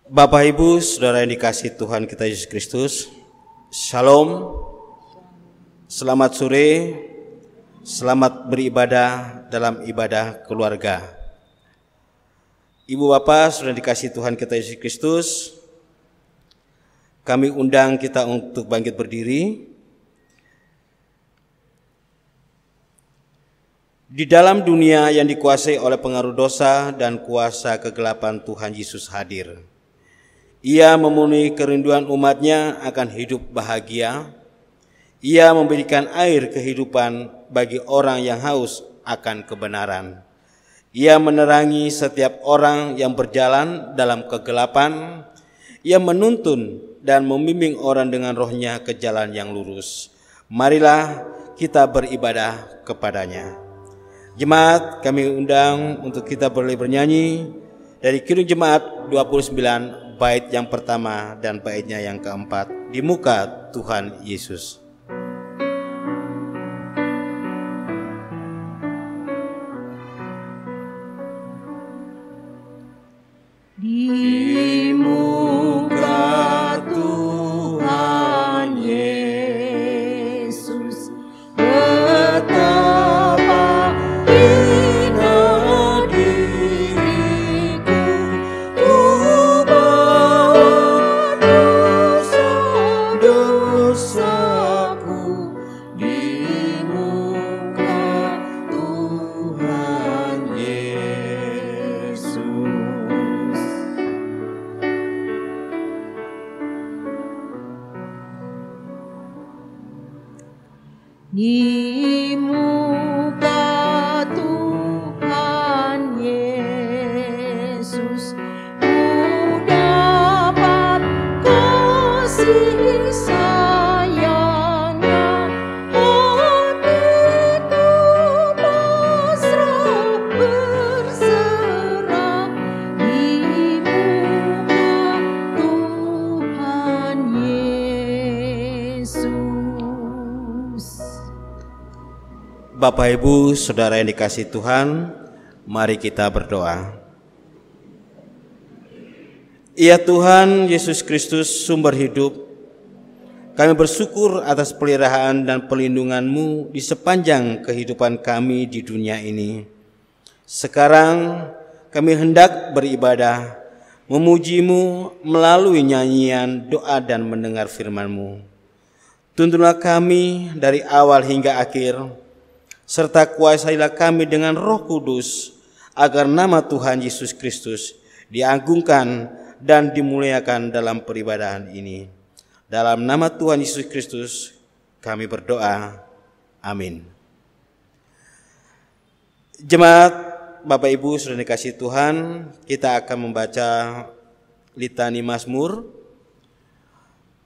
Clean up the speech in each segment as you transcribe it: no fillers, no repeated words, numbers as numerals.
Bapak Ibu, Saudara yang dikasihi Tuhan kita Yesus Kristus, Shalom, selamat sore, selamat beribadah dalam ibadah keluarga. Ibu Bapak, Saudara yang dikasihi Tuhan kita Yesus Kristus, kami undang kita untuk bangkit berdiri. Di dalam dunia yang dikuasai oleh pengaruh dosa dan kuasa kegelapan, Tuhan Yesus hadir. Ia memenuhi kerinduan umatnya akan hidup bahagia. Ia memberikan air kehidupan bagi orang yang haus akan kebenaran. Ia menerangi setiap orang yang berjalan dalam kegelapan. Ia menuntun dan membimbing orang dengan rohnya ke jalan yang lurus. Marilah kita beribadah kepadanya. Jemaat, kami undang untuk kita boleh bernyanyi dari Kidung Jemaat 29, bait yang pertama dan baitnya yang keempat, Di Muka Tuhan Yesus. Di muka Tuhan Yesus betapa hina diriku, ku bawa dosa-dosaku di muka Tuhan Yesus. Di muka Tuhan Yesus ku dapat kasih sayangnya, hatiku pasrah berserah di muka Tuhan Yesus. Bapak Ibu, Saudara yang dikasihi Tuhan, mari kita berdoa. Ya Tuhan Yesus Kristus, sumber hidup, kami bersyukur atas peliharaan dan pelindungan-Mu di sepanjang kehidupan kami di dunia ini. Sekarang kami hendak beribadah, memuji-Mu melalui nyanyian, doa dan mendengar firman-Mu. Tuntunlah kami dari awal hingga akhir, serta kuasailah kami dengan Roh Kudus, agar nama Tuhan Yesus Kristus diagungkan dan dimuliakan dalam peribadahan ini. Dalam nama Tuhan Yesus Kristus kami berdoa. Amin. Jemaat, Bapak Ibu, Saudara dikasihi Tuhan, kita akan membaca litani Mazmur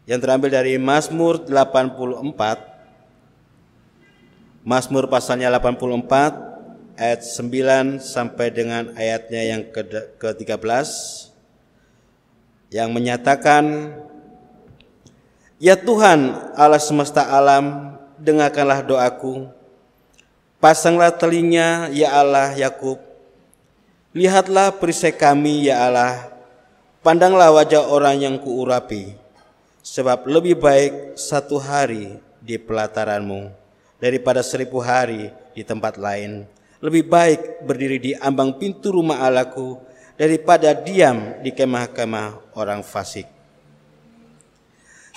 yang terambil dari Mazmur 84. Mazmur pasalnya 84 ayat 9 sampai dengan ayatnya yang ke-13 yang menyatakan, Ya Tuhan Allah semesta alam, dengarkanlah doaku, pasanglah telinga ya Allah Yakub, lihatlah perisai kami ya Allah, pandanglah wajah orang yang kuurapi, sebab lebih baik satu hari di pelataran-Mu daripada 1000 hari di tempat lain. Lebih baik berdiri di ambang pintu rumah Allahku daripada diam di kemah-kemah orang fasik.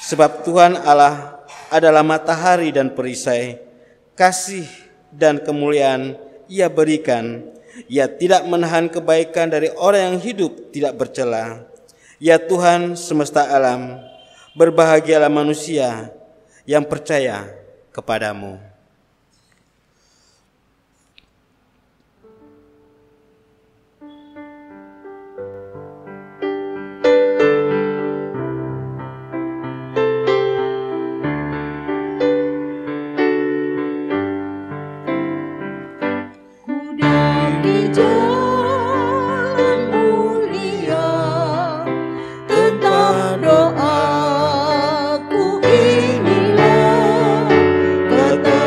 Sebab Tuhan Allah adalah matahari dan perisai, kasih dan kemuliaan Ia berikan. Ia tidak menahan kebaikan dari orang yang hidup tidak bercela. Ya Tuhan semesta alam, berbahagialah manusia yang percaya kepadamu. Doaku inilah kata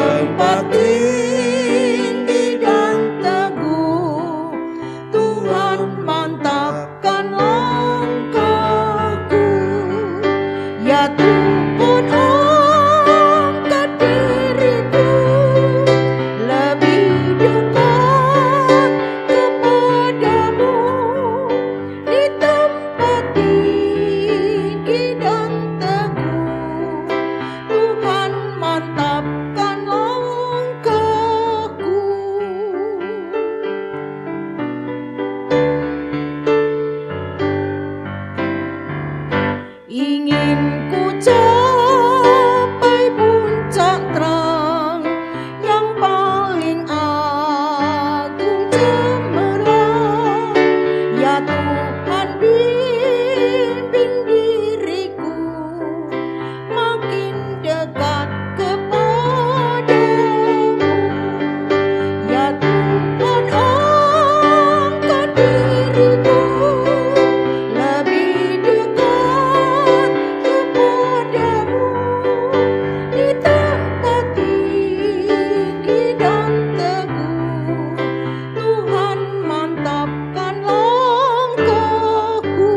ingin ku capai puncak terang yang paling agung cemerlang. Ya Tuhan, bimbing diriku makin dekat kepadamu. Ya Tuhan, angkat diriku lebih dekat kepadamu. Di tempat tinggi dan teguh, Tuhan mantapkan langkahku.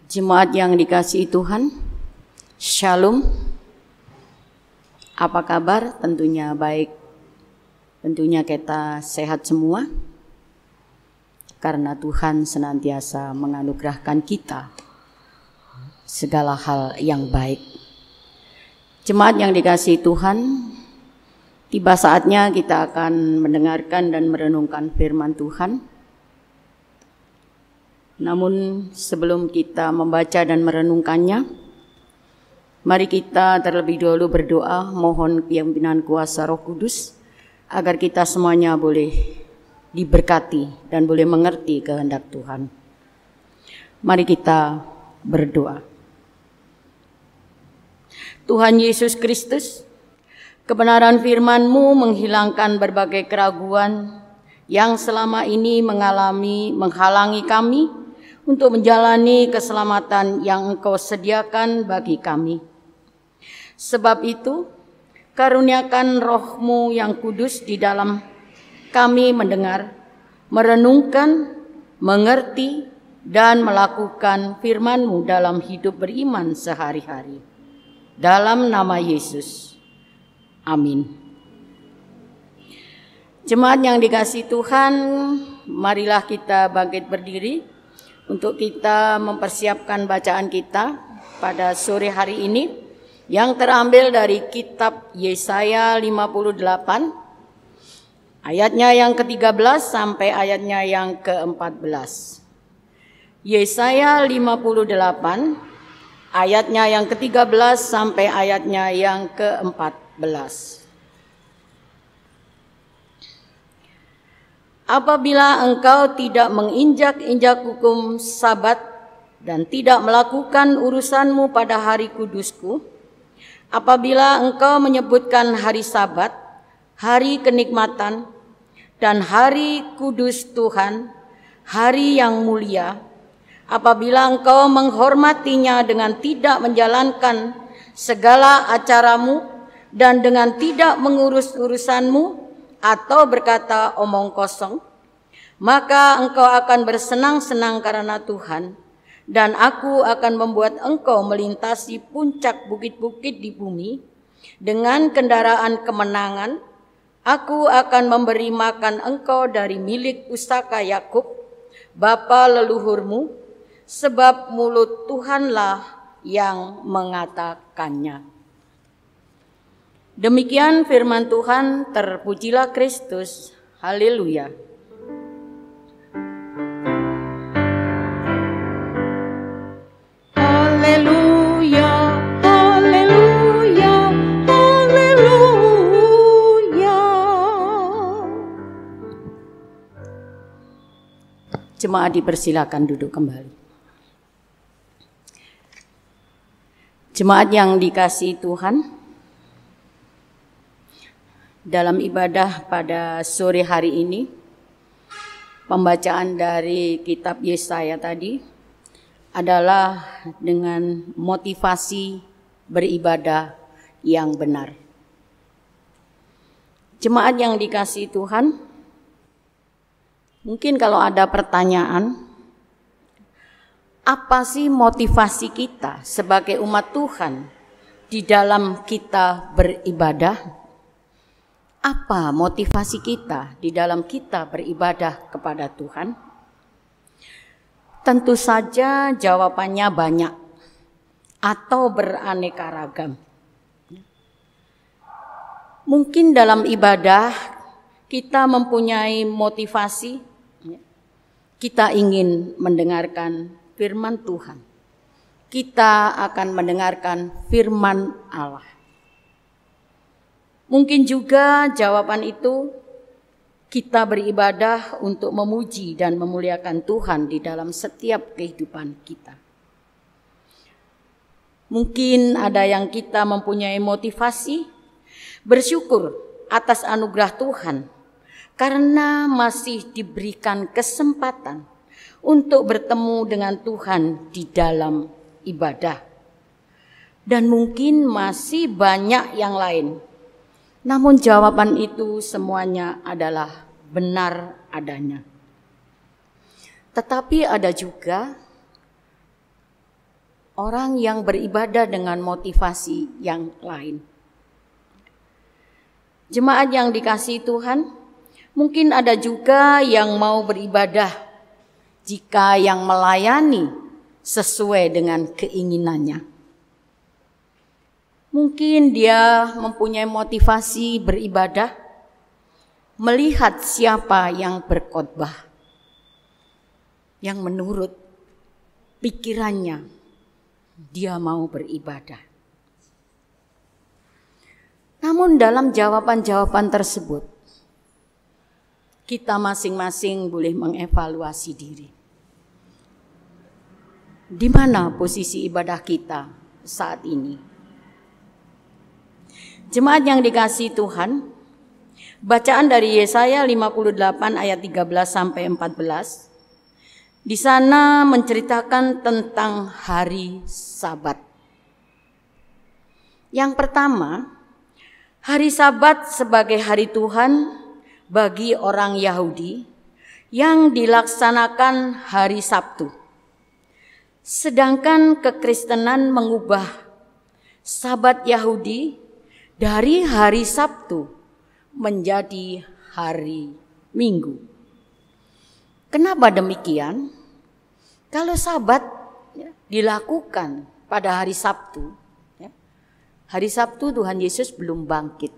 Jemaat yang dikasihi Tuhan, Shalom. Apa kabar? Tentunya baik. Tentunya kita sehat semua. Karena Tuhan senantiasa menganugerahkan kita segala hal yang baik. Jemaat yang dikasihi Tuhan, tiba saatnya kita akan mendengarkan dan merenungkan firman Tuhan. Namun sebelum kita membaca dan merenungkannya, mari kita terlebih dahulu berdoa mohon pimpinan kuasa Roh Kudus agar kita semuanya boleh diberkati dan boleh mengerti kehendak Tuhan. Mari kita berdoa. Tuhan Yesus Kristus, kebenaran firman-Mu menghilangkan berbagai keraguan yang selama ini menghalangi kami untuk menjalani keselamatan yang Engkau sediakan bagi kami. Sebab itu, karuniakan Roh-Mu yang kudus di dalam kami mendengar, merenungkan, mengerti, dan melakukan firman-Mu dalam hidup beriman sehari-hari. Dalam nama Yesus. Amin. Jemaat yang dikasihi Tuhan, marilah kita bangkit berdiri untuk kita mempersiapkan bacaan kita pada sore hari ini yang terambil dari kitab Yesaya 58 ayatnya yang ke-13 sampai ayatnya yang ke-14. Yesaya 58 ayatnya yang ke-13 sampai ayatnya yang ke-14. Apabila engkau tidak menginjak-injak hukum Sabat dan tidak melakukan urusanmu pada hari kudusku, apabila engkau menyebutkan hari Sabat, hari kenikmatan, dan hari kudus Tuhan, hari yang mulia, apabila engkau menghormatinya dengan tidak menjalankan segala acaramu dan dengan tidak mengurus urusanmu, atau berkata omong kosong, maka engkau akan bersenang-senang karena Tuhan, dan aku akan membuat engkau melintasi puncak bukit-bukit di bumi dengan kendaraan kemenangan. Aku akan memberi makan engkau dari milik pusaka Yakub, bapa leluhurmu, sebab mulut Tuhanlah yang mengatakannya. Demikian firman Tuhan, terpujilah Kristus. Haleluya. Haleluya, haleluya, haleluya. Jemaat dipersilakan duduk kembali. Jemaat yang dikasihi Tuhan, dalam ibadah pada sore hari ini, pembacaan dari kitab Yesaya tadi adalah dengan motivasi beribadah yang benar. Jemaat yang dikasihi Tuhan, mungkin kalau ada pertanyaan, apa sih motivasi kita sebagai umat Tuhan di dalam kita beribadah? Apa motivasi kita di dalam kita beribadah kepada Tuhan? Tentu saja jawabannya banyak atau beraneka ragam. Mungkin dalam ibadah kita mempunyai motivasi, kita ingin mendengarkan firman Tuhan. Kita akan mendengarkan firman Allah. Mungkin juga jawaban itu kita beribadah untuk memuji dan memuliakan Tuhan di dalam setiap kehidupan kita. Mungkin ada yang kita mempunyai motivasi bersyukur atas anugerah Tuhan karena masih diberikan kesempatan untuk bertemu dengan Tuhan di dalam ibadah. Dan mungkin masih banyak yang lain. Namun jawaban itu semuanya adalah benar adanya. Tetapi ada juga orang yang beribadah dengan motivasi yang lain. Jemaat yang dikasihi Tuhan, mungkin ada juga yang mau beribadah jika yang melayani sesuai dengan keinginannya. Mungkin dia mempunyai motivasi beribadah, melihat siapa yang berkhotbah, yang menurut pikirannya dia mau beribadah. Namun dalam jawaban-jawaban tersebut, kita masing-masing boleh mengevaluasi diri. Di mana posisi ibadah kita saat ini? Jemaat yang dikasihi Tuhan, bacaan dari Yesaya 58 ayat 13 sampai 14. Di sana menceritakan tentang hari Sabat. Yang pertama, hari Sabat sebagai hari Tuhan bagi orang Yahudi yang dilaksanakan hari Sabtu. Sedangkan kekristenan mengubah Sabat Yahudi dari hari Sabtu menjadi hari Minggu. Kenapa demikian? Kalau Sabat dilakukan pada hari Sabtu, hari Sabtu Tuhan Yesus belum bangkit.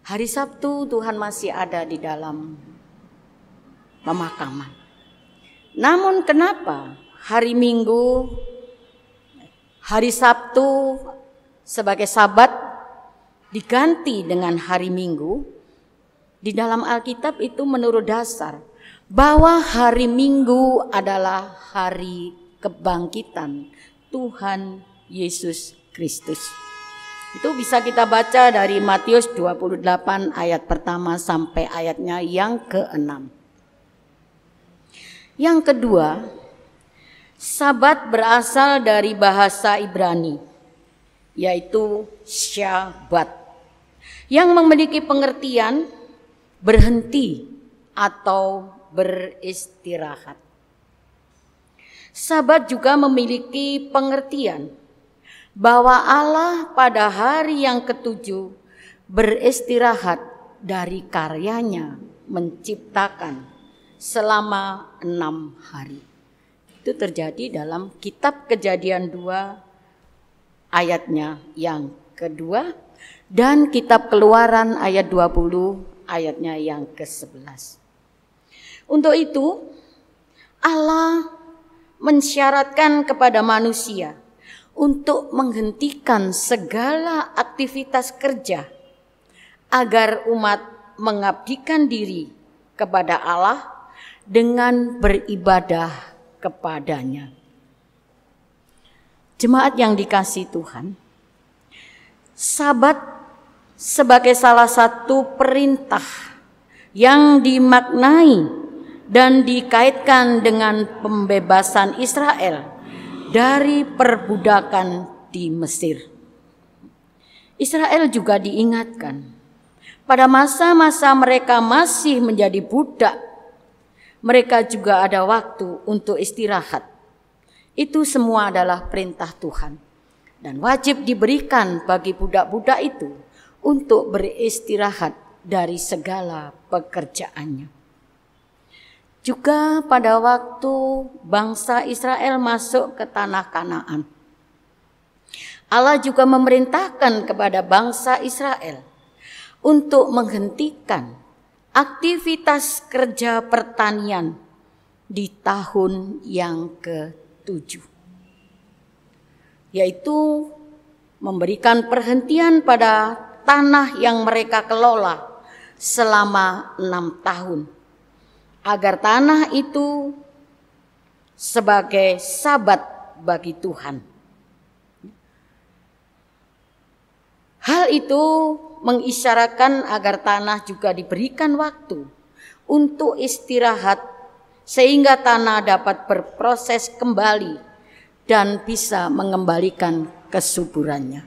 Hari Sabtu Tuhan masih ada di dalam pemakaman. Namun kenapa hari Minggu, hari Sabtu sebagai Sabat diganti dengan hari Minggu? Di dalam Alkitab itu menurut dasar bahwa hari Minggu adalah hari kebangkitan Tuhan Yesus Kristus. Itu bisa kita baca dari Matius 28 ayat pertama sampai ayatnya yang ke-6. Yang kedua, Sabat berasal dari bahasa Ibrani, yaitu Shabbat, yang memiliki pengertian berhenti atau beristirahat. Sabat juga memiliki pengertian bahwa Allah pada hari yang ketujuh beristirahat dari karyanya menciptakan selama 6 hari. Itu terjadi dalam kitab Kejadian 2 ayatnya yang kedua dan kitab Keluaran ayat 20 ayatnya yang ke-11. Untuk itu Allah mensyaratkan kepada manusia untuk menghentikan segala aktivitas kerja agar umat mengabdikan diri kepada Allah dengan beribadah kepadanya. Jemaat yang dikasihi Tuhan, Sabat sebagai salah satu perintah yang dimaknai dan dikaitkan dengan pembebasan Israel dari perbudakan di Mesir. Israel juga diingatkan pada masa-masa mereka masih menjadi budak, mereka juga ada waktu untuk istirahat. Itu semua adalah perintah Tuhan dan wajib diberikan bagi budak-budak itu untuk beristirahat dari segala pekerjaannya. Juga pada waktu bangsa Israel masuk ke tanah Kanaan, Allah juga memerintahkan kepada bangsa Israel untuk menghentikan aktivitas kerja pertanian di tahun yang ke-7, yaitu memberikan perhentian pada tanah yang mereka kelola selama 6 tahun, agar tanah itu sebagai sabat bagi Tuhan. Hal itu mengisyaratkan agar tanah juga diberikan waktu untuk istirahat sehingga tanah dapat berproses kembali dan bisa mengembalikan kesuburannya.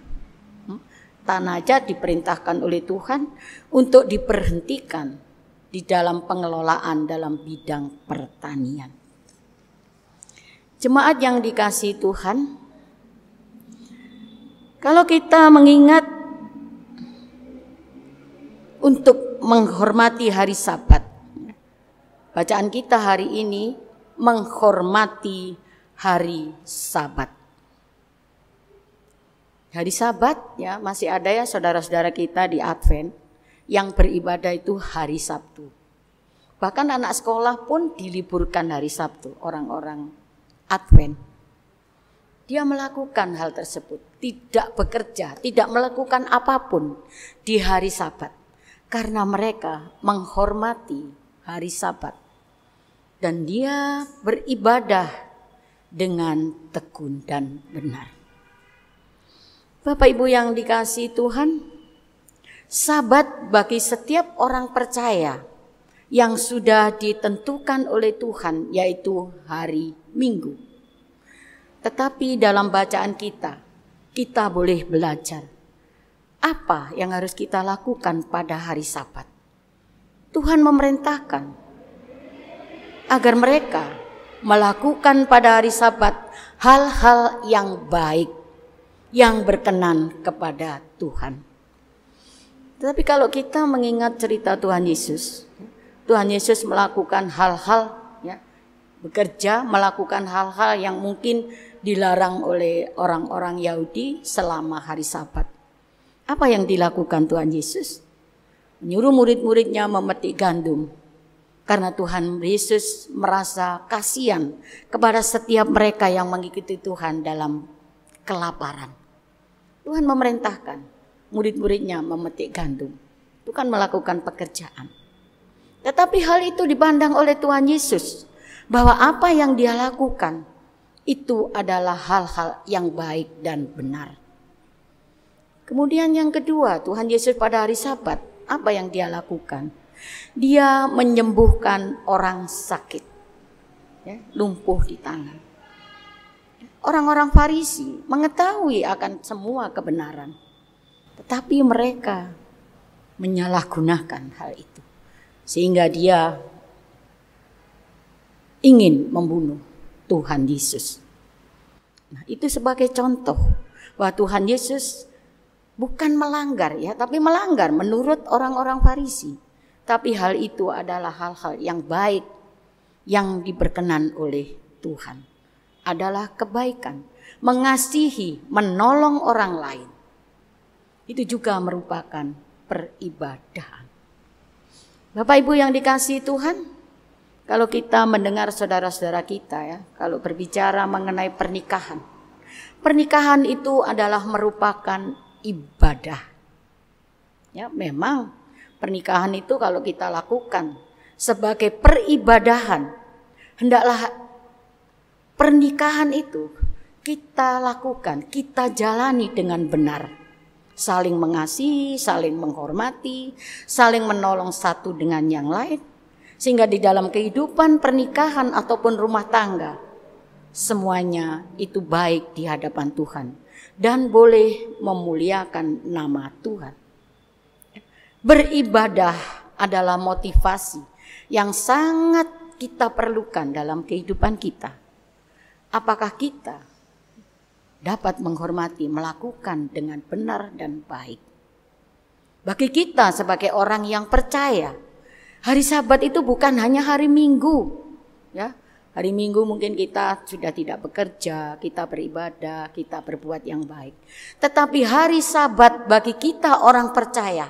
Tanah aja diperintahkan oleh Tuhan untuk diperhentikan di dalam pengelolaan dalam bidang pertanian. Jemaat yang dikasihi Tuhan, kalau kita mengingat untuk menghormati hari Sabat, bacaan kita hari ini menghormati hari Sabat. Hari Sabat ya, masih ada ya saudara-saudara kita di Advent yang beribadah itu hari Sabtu. Bahkan anak sekolah pun diliburkan hari Sabtu, orang-orang Advent. Dia melakukan hal tersebut, tidak bekerja, tidak melakukan apapun di hari Sabat, karena mereka menghormati hari Sabat. Dan dia beribadah dengan tekun dan benar. Bapak Ibu yang dikasihi Tuhan, Sabat bagi setiap orang percaya yang sudah ditentukan oleh Tuhan, yaitu hari Minggu. Tetapi dalam bacaan kita boleh belajar apa yang harus kita lakukan pada hari Sabat. Tuhan memerintahkan agar mereka melakukan pada hari Sabat hal-hal yang baik, yang berkenan kepada Tuhan. Tetapi kalau kita mengingat cerita Tuhan Yesus melakukan hal-hal ya, bekerja, melakukan hal-hal yang mungkin dilarang oleh orang-orang Yahudi selama hari Sabat. Apa yang dilakukan Tuhan Yesus? Menyuruh murid-muridnya memetik gandum. Karena Tuhan Yesus merasa kasihan kepada setiap mereka yang mengikuti Tuhan dalam kelaparan. Tuhan memerintahkan murid-muridnya memetik gandum. Itu kan melakukan pekerjaan. Tetapi hal itu dipandang oleh Tuhan Yesus bahwa apa yang dia lakukan itu adalah hal-hal yang baik dan benar. Kemudian yang kedua, Tuhan Yesus pada hari Sabat, apa yang dia lakukan? Dia menyembuhkan orang sakit, ya, lumpuh di tangan. Orang-orang Farisi mengetahui akan semua kebenaran, tetapi mereka menyalahgunakan hal itu. Sehingga dia ingin membunuh Tuhan Yesus. Nah, itu sebagai contoh bahwa Tuhan Yesus bukan melanggar ya, tapi melanggar menurut orang-orang Farisi. Tapi hal itu adalah hal-hal yang baik yang diberkenan oleh Tuhan. Adalah kebaikan, mengasihi, menolong orang lain. Itu juga merupakan peribadahan. Bapak Ibu yang dikasihi Tuhan, kalau kita mendengar saudara-saudara kita ya, kalau berbicara mengenai pernikahan. Pernikahan itu adalah merupakan ibadah. Ya, memang pernikahan itu kalau kita lakukan sebagai peribadahan, hendaklah pernikahan itu kita lakukan, kita jalani dengan benar. Saling mengasihi, saling menghormati, saling menolong satu dengan yang lain. Sehingga di dalam kehidupan pernikahan ataupun rumah tangga, semuanya itu baik di hadapan Tuhan. Dan boleh memuliakan nama Tuhan. Beribadah adalah motivasi yang sangat kita perlukan dalam kehidupan kita. Apakah kita dapat menghormati, melakukan dengan benar dan baik? Bagi kita sebagai orang yang percaya, hari Sabat itu bukan hanya hari Minggu, Ya, hari Minggu mungkin kita sudah tidak bekerja, kita beribadah, kita berbuat yang baik. Tetapi hari Sabat bagi kita orang percaya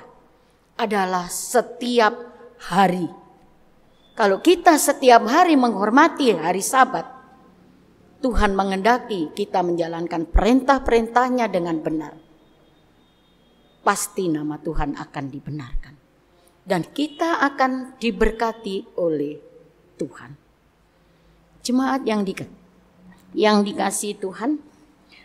adalah setiap hari. Kalau kita setiap hari menghormati hari Sabat, Tuhan mengendaki kita menjalankan perintah-perintahnya dengan benar. Pasti nama Tuhan akan dibenarkan. Dan kita akan diberkati oleh Tuhan. Jemaat yang dikasihi Tuhan,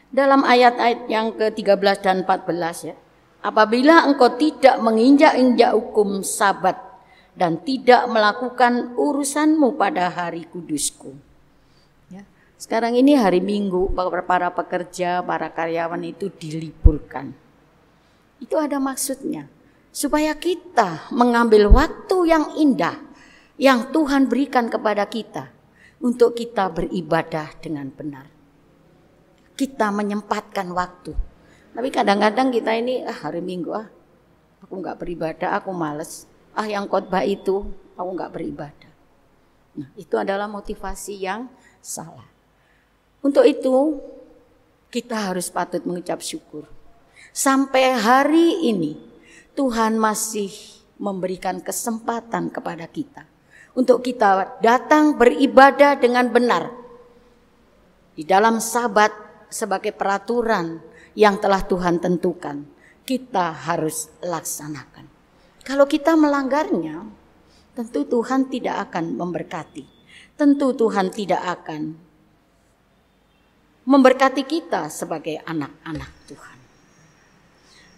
dalam ayat-ayat yang ke-13 dan 14 ya. Apabila engkau tidak menginjak-injak hukum Sabat dan tidak melakukan urusanmu pada hari kudusku. Ya. Sekarang ini hari Minggu, para pekerja, para karyawan itu diliburkan. Itu ada maksudnya, supaya kita mengambil waktu yang indah yang Tuhan berikan kepada kita untuk kita beribadah dengan benar. Kita menyempatkan waktu. Tapi kadang-kadang kita ini hari Minggu aku nggak beribadah, aku males. Yang khotbah itu aku nggak beribadah. Nah, itu adalah motivasi yang salah. Untuk itu kita harus patut mengucap syukur. Sampai hari ini Tuhan masih memberikan kesempatan kepada kita untuk kita datang beribadah dengan benar di dalam Sabat sebagai peraturan yang telah Tuhan tentukan. Kita harus laksanakan. Kalau kita melanggarnya, tentu Tuhan tidak akan memberkati. Tentu Tuhan tidak akan memberkati kita sebagai anak-anak Tuhan.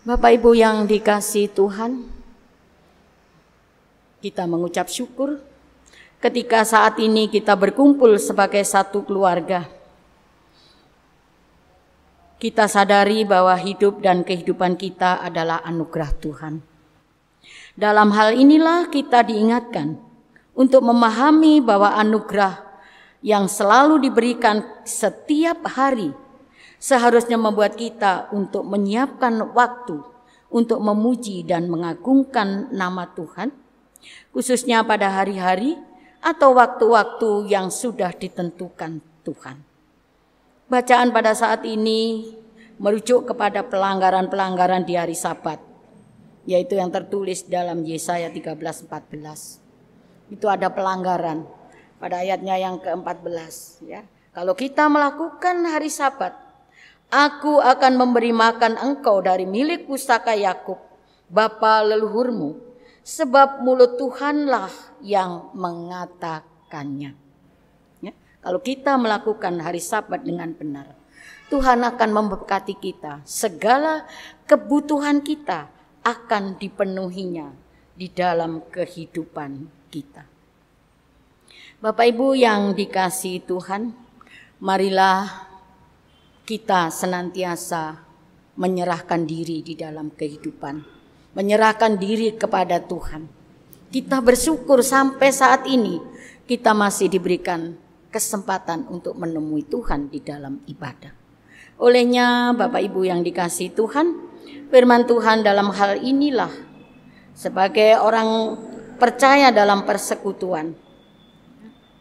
Bapak Ibu yang dikasihi Tuhan, kita mengucap syukur ketika saat ini kita berkumpul sebagai satu keluarga. Kita sadari bahwa hidup dan kehidupan kita adalah anugerah Tuhan. Dalam hal inilah kita diingatkan untuk memahami bahwa anugerah yang selalu diberikan setiap hari seharusnya membuat kita untuk menyiapkan waktu untuk memuji dan mengagungkan nama Tuhan, khususnya pada hari-hari atau waktu-waktu yang sudah ditentukan Tuhan. Bacaan pada saat ini merujuk kepada pelanggaran-pelanggaran di hari Sabat, yaitu yang tertulis dalam Yesaya 13:14. Itu ada pelanggaran pada ayatnya yang ke-14 ya. Kalau kita melakukan hari Sabat, aku akan memberi makan engkau dari milik pusaka Yakub, bapa leluhurmu, sebab mulut Tuhanlah yang mengatakannya. Ya, kalau kita melakukan hari Sabat dengan benar, Tuhan akan memberkati kita. Segala kebutuhan kita akan dipenuhinya di dalam kehidupan kita. Bapak Ibu yang dikasihi Tuhan, marilah kita senantiasa menyerahkan diri di dalam kehidupan, menyerahkan diri kepada Tuhan. Kita bersyukur sampai saat ini kita masih diberikan kesempatan untuk menemui Tuhan di dalam ibadah. Olehnya Bapak Ibu yang dikasihi Tuhan, firman Tuhan dalam hal inilah sebagai orang percaya dalam persekutuan,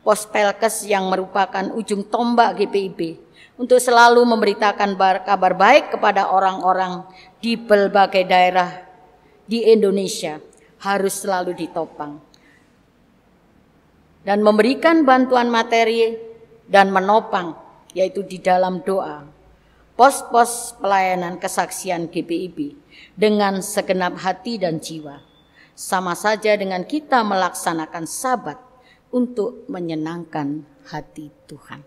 Pospelkes yang merupakan ujung tombak GPIB untuk selalu memberitakan kabar baik kepada orang-orang di berbagai daerah di Indonesia harus selalu ditopang dan memberikan bantuan materi dan menopang, yaitu di dalam doa, pos-pos pelayanan kesaksian GPIB dengan segenap hati dan jiwa, sama saja dengan kita melaksanakan Sabat untuk menyenangkan hati Tuhan.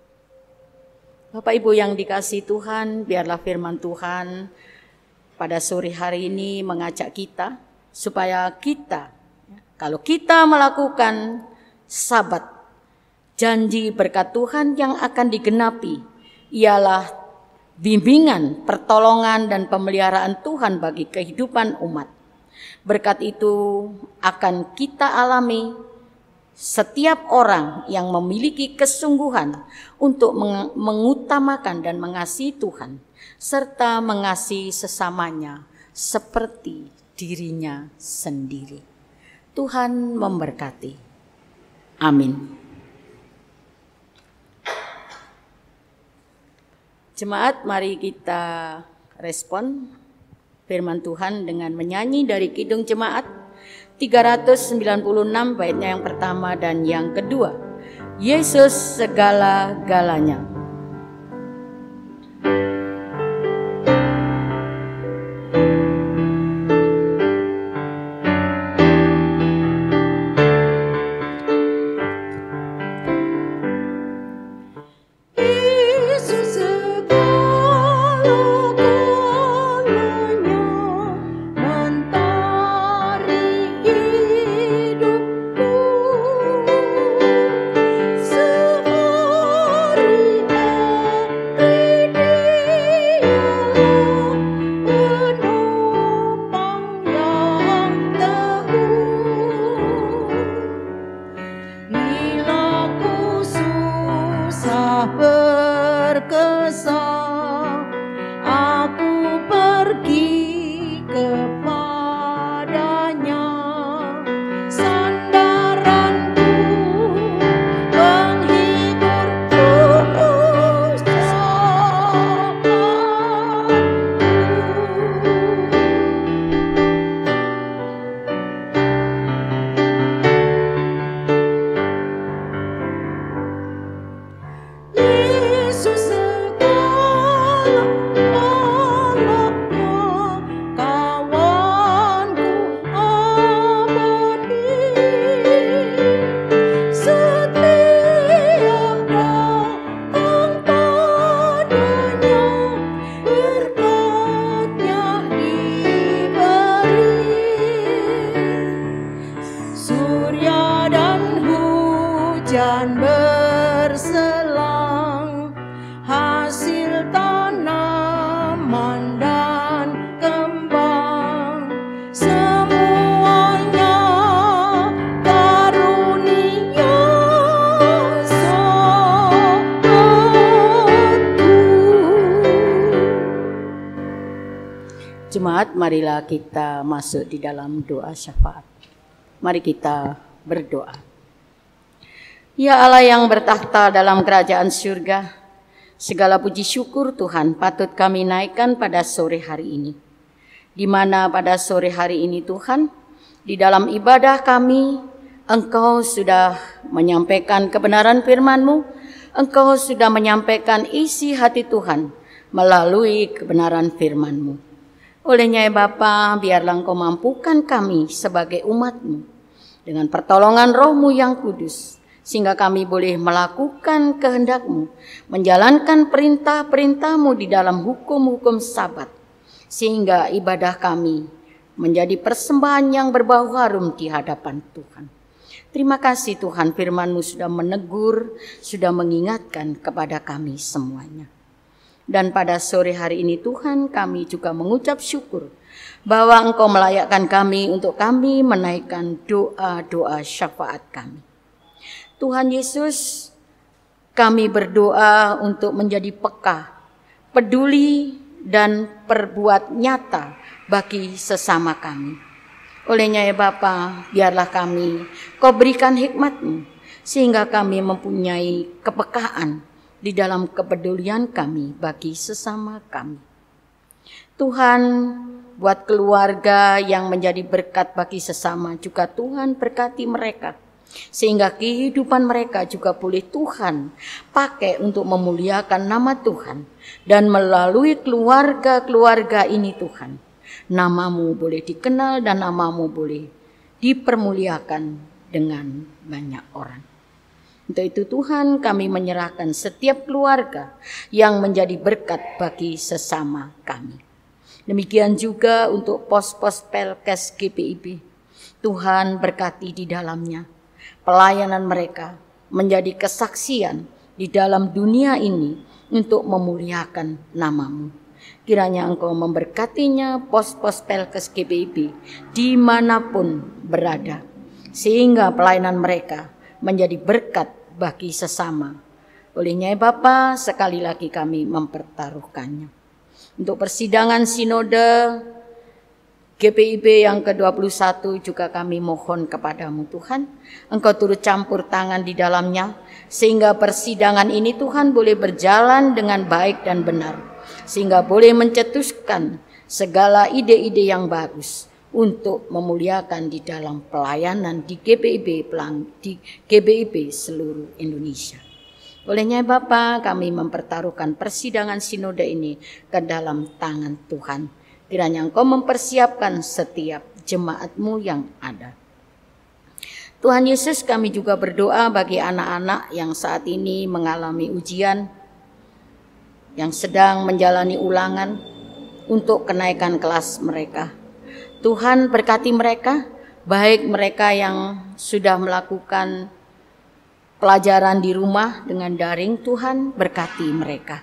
Bapak Ibu yang dikasihi Tuhan, biarlah firman Tuhan pada sore hari ini mengajak kita supaya kita, kalau kita melakukan Sabat, janji berkat Tuhan yang akan digenapi ialah bimbingan, pertolongan dan pemeliharaan Tuhan bagi kehidupan umat. Berkat itu akan kita alami setiap orang yang memiliki kesungguhan untuk mengutamakan dan mengasihi Tuhan, serta mengasihi sesamanya seperti dirinya sendiri. Tuhan memberkati. Amin. Jemaat, mari kita respon firman Tuhan dengan menyanyi dari Kidung Jemaat 396 baitnya yang pertama dan yang kedua. Yesus segala-galanya. Jemaat, marilah kita masuk di dalam doa syafaat. Mari kita berdoa. Ya Allah yang bertakhta dalam kerajaan surga, segala puji syukur Tuhan patut kami naikkan pada sore hari ini. Di mana pada sore hari ini Tuhan, di dalam ibadah kami, Engkau sudah menyampaikan kebenaran firman-Mu, Engkau sudah menyampaikan isi hati Tuhan melalui kebenaran firman-Mu. Olehnya ya Bapa, biarlah Engkau mampukan kami sebagai umat-Mu dengan pertolongan Roh-Mu yang kudus, sehingga kami boleh melakukan kehendak-Mu, menjalankan perintah-perintah-Mu di dalam hukum-hukum Sabat, sehingga ibadah kami menjadi persembahan yang berbau harum di hadapan Tuhan. Terima kasih Tuhan, firman-Mu sudah menegur, sudah mengingatkan kepada kami semuanya. Dan pada sore hari ini Tuhan, kami juga mengucap syukur bahwa Engkau melayakkan kami untuk kami menaikkan doa-doa syafaat kami. Tuhan Yesus, kami berdoa untuk menjadi peka, peduli, dan perbuat nyata bagi sesama kami. Olehnya ya Bapa, biarlah kami Kau berikan hikmat-Mu, sehingga kami mempunyai kepekaan di dalam kepedulian kami bagi sesama kami. Tuhan, buat keluarga yang menjadi berkat bagi sesama juga Tuhan berkati mereka, sehingga kehidupan mereka juga boleh Tuhan pakai untuk memuliakan nama Tuhan, dan melalui keluarga-keluarga ini Tuhan, nama-Mu boleh dikenal dan nama-Mu boleh dipermuliakan dengan banyak orang. Untuk itu Tuhan, kami menyerahkan setiap keluarga yang menjadi berkat bagi sesama kami. Demikian juga untuk pos-pos Pelkes GPIB. Tuhan berkati di dalamnya. Pelayanan mereka menjadi kesaksian di dalam dunia ini untuk memuliakan nama-Mu. Kiranya Engkau memberkatinya pos-pos Pelkes GPIB dimanapun berada, sehingga pelayanan mereka menjadi berkat bagi sesama. Olehnya ya Bapa, sekali lagi kami mempertaruhkannya. Untuk persidangan sinode GPIB yang ke-21 juga kami mohon kepadamu Tuhan, Engkau turut campur tangan di dalamnya, sehingga persidangan ini Tuhan boleh berjalan dengan baik dan benar, sehingga boleh mencetuskan segala ide-ide yang bagus untuk memuliakan di dalam pelayanan di GPIB seluruh Indonesia. Olehnya Bapa, kami mempertaruhkan persidangan sinode ini ke dalam tangan Tuhan. Kiranya Engkau mempersiapkan setiap jemaat-Mu yang ada. Tuhan Yesus, kami juga berdoa bagi anak-anak yang saat ini mengalami ujian, yang sedang menjalani ulangan untuk kenaikan kelas mereka. Tuhan berkati mereka, baik mereka yang sudah melakukan pelajaran di rumah dengan daring, Tuhan berkati mereka.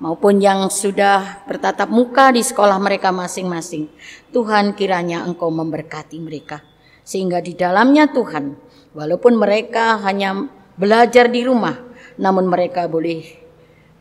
Maupun yang sudah bertatap muka di sekolah mereka masing-masing. Tuhan kiranya Engkau memberkati mereka. Sehingga di dalamnya Tuhan, walaupun mereka hanya belajar di rumah, namun mereka boleh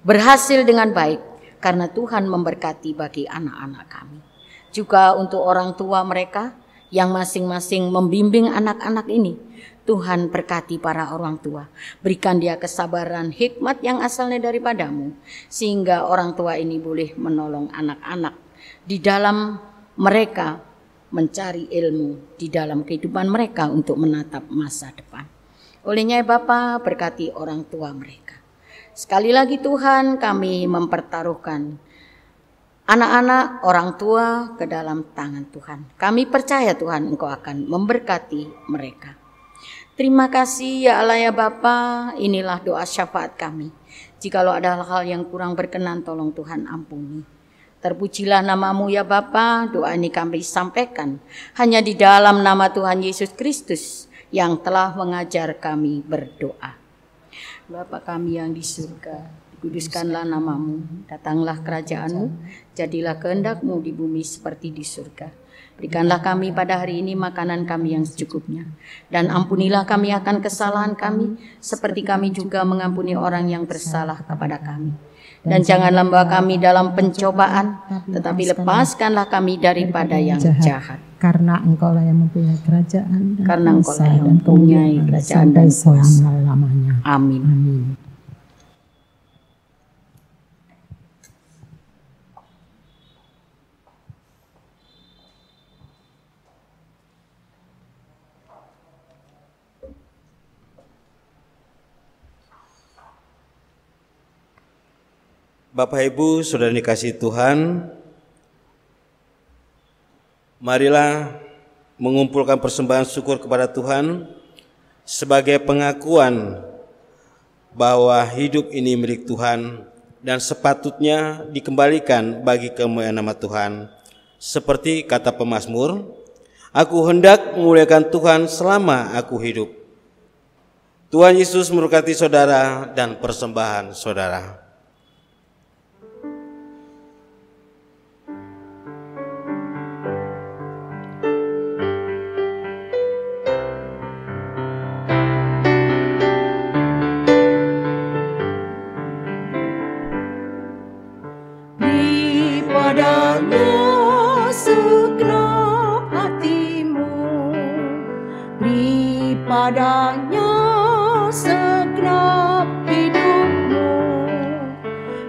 berhasil dengan baik. Karena Tuhan memberkati bagi anak-anak kami. Juga untuk orang tua mereka yang masing-masing membimbing anak-anak ini. Tuhan berkati para orang tua, berikan dia kesabaran, hikmat yang asalnya daripadamu, sehingga orang tua ini boleh menolong anak-anak di dalam mereka mencari ilmu di dalam kehidupan mereka untuk menatap masa depan. Olehnya Bapa, berkati orang tua mereka. Sekali lagi Tuhan, kami mempertaruhkan anak-anak, orang tua ke dalam tangan Tuhan. Kami percaya Tuhan Engkau akan memberkati mereka. Terima kasih ya Allah ya Bapa, inilah doa syafaat kami. Jikalau ada hal yang kurang berkenan, tolong Tuhan ampuni. Terpujilah nama-Mu ya Bapa, doa ini kami sampaikan hanya di dalam nama Tuhan Yesus Kristus yang telah mengajar kami berdoa. Bapa kami yang di surga, dikuduskanlah nama-Mu, datanglah kerajaan-Mu, jadilah kehendak-Mu di bumi seperti di surga. Berikanlah kami pada hari ini makanan kami yang secukupnya. Dan ampunilah kami akan kesalahan kami, seperti kami juga mengampuni orang yang bersalah kepada kami. Dan janganlah membawa kami dalam pencobaan, tetapi lepaskanlah kami daripada yang jahat. Karena Engkaulah yang mempunyai kerajaan, karena Engkaulah yang mempunyai kerajaan dan kuasa. Amin. Amin. Bapak Ibu, saudara dikasihi Tuhan, marilah mengumpulkan persembahan syukur kepada Tuhan sebagai pengakuan bahwa hidup ini milik Tuhan dan sepatutnya dikembalikan bagi kemuliaan nama Tuhan. Seperti kata pemazmur, aku hendak memuliakan Tuhan selama aku hidup. Tuhan Yesus memberkati saudara dan persembahan saudara. Padanya segenap hidupmu,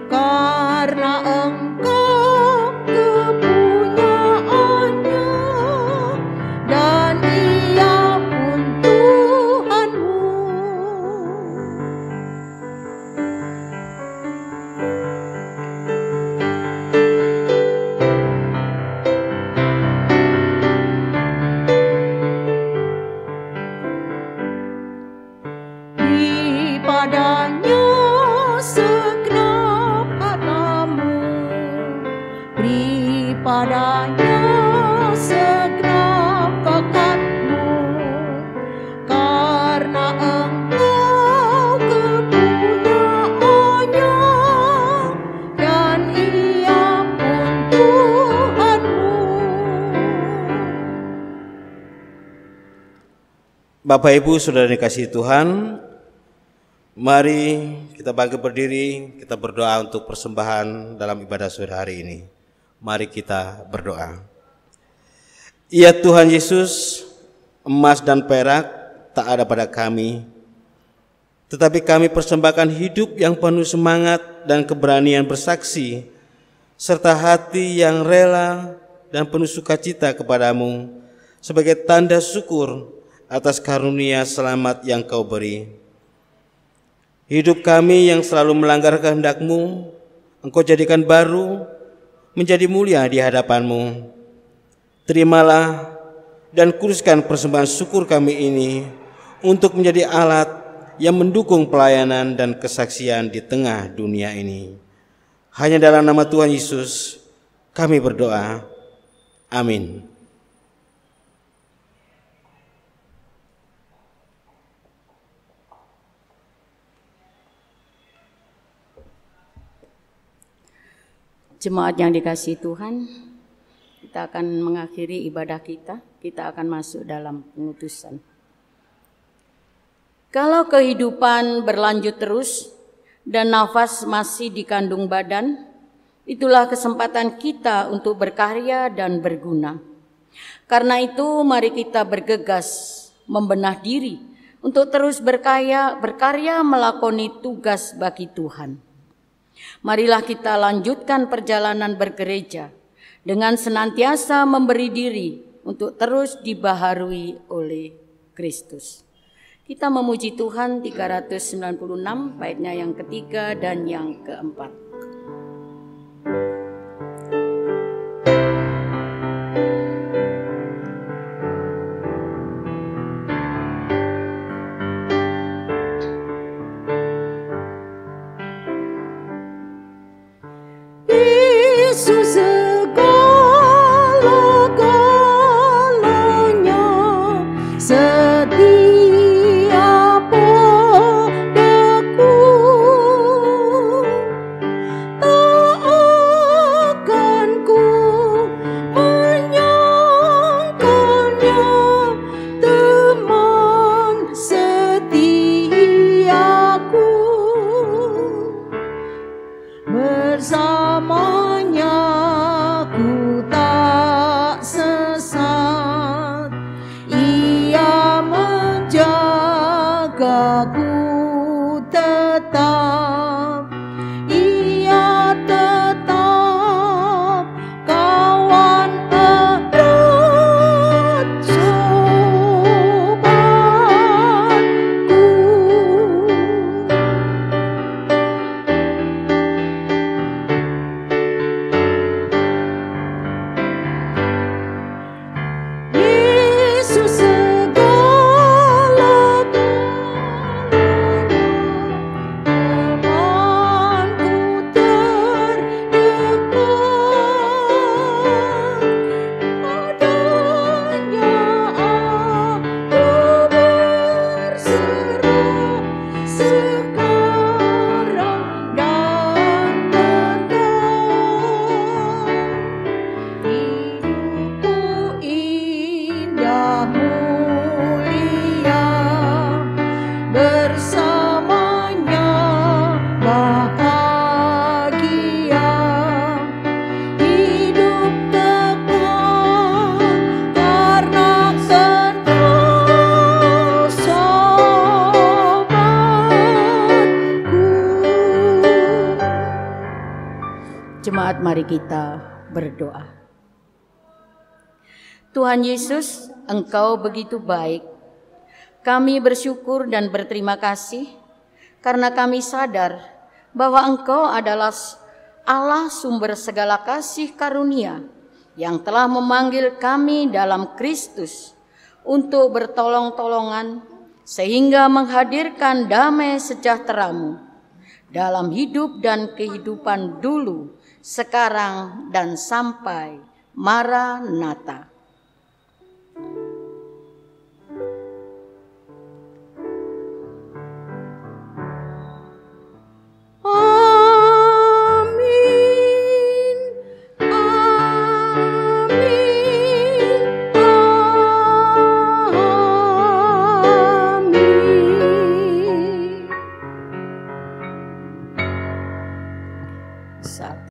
karena Engkau kepunyaannya dan Ia pun Tuhanmu. Padanya segenap hartamu, beri padanya segenap bakatmu, karena Engkau kepunyaannya dan Ia pun Tuhanmu. Bapak Ibu, saudara dikasihi Tuhan, mari kita bangkit berdiri, kita berdoa untuk persembahan dalam ibadah sore hari ini. Mari kita berdoa. Ya Tuhan Yesus, emas dan perak tak ada pada kami, tetapi kami persembahkan hidup yang penuh semangat dan keberanian bersaksi, serta hati yang rela dan penuh sukacita kepadamu, sebagai tanda syukur atas karunia selamat yang Kau beri. Hidup kami yang selalu melanggar kehendak-Mu, Engkau jadikan baru, menjadi mulia di hadapan-Mu. Terimalah dan kuduskan persembahan syukur kami ini untuk menjadi alat yang mendukung pelayanan dan kesaksian di tengah dunia ini. Hanya dalam nama Tuhan Yesus kami berdoa. Amin. Jemaat yang dikasihi Tuhan, kita akan mengakhiri ibadah kita. Kita akan masuk dalam pengutusan. Kalau kehidupan berlanjut terus dan nafas masih dikandung badan, itulah kesempatan kita untuk berkarya dan berguna. Karena itu mari kita bergegas membenah diri untuk terus berkarya melakoni tugas bagi Tuhan. Marilah kita lanjutkan perjalanan bergereja dengan senantiasa memberi diri untuk terus dibaharui oleh Kristus. Kita memuji Tuhan 396 baitnya yang ketiga dan yang keempat. Yesus segala-galanya, setia padaku, tak akan ku menyangkalnya, teman setiaku. Bersamanya ku tak sesat, Ia menjagaku tetap, Ia tetap kawan erat sobatku. Yesus segala-galanya, temanku terdekat, padanya aku berserah sekarang dan tetap. Hidupku indah mulia, bersamanya bahagia. Hidup kekal karena Engkau sobatku. Jemaat, mari kita berdoa. Tuhan Yesus, Engkau begitu baik. Kami bersyukur dan berterima kasih karena kami sadar bahwa Engkau adalah Allah sumber segala kasih karunia yang telah memanggil kami dalam Kristus untuk bertolong-tolongan sehingga menghadirkan damai sejahtera-Mu dalam hidup dan kehidupan dulu, sekarang, dan sampai Maranatha. Amin, amin, amin. Satu.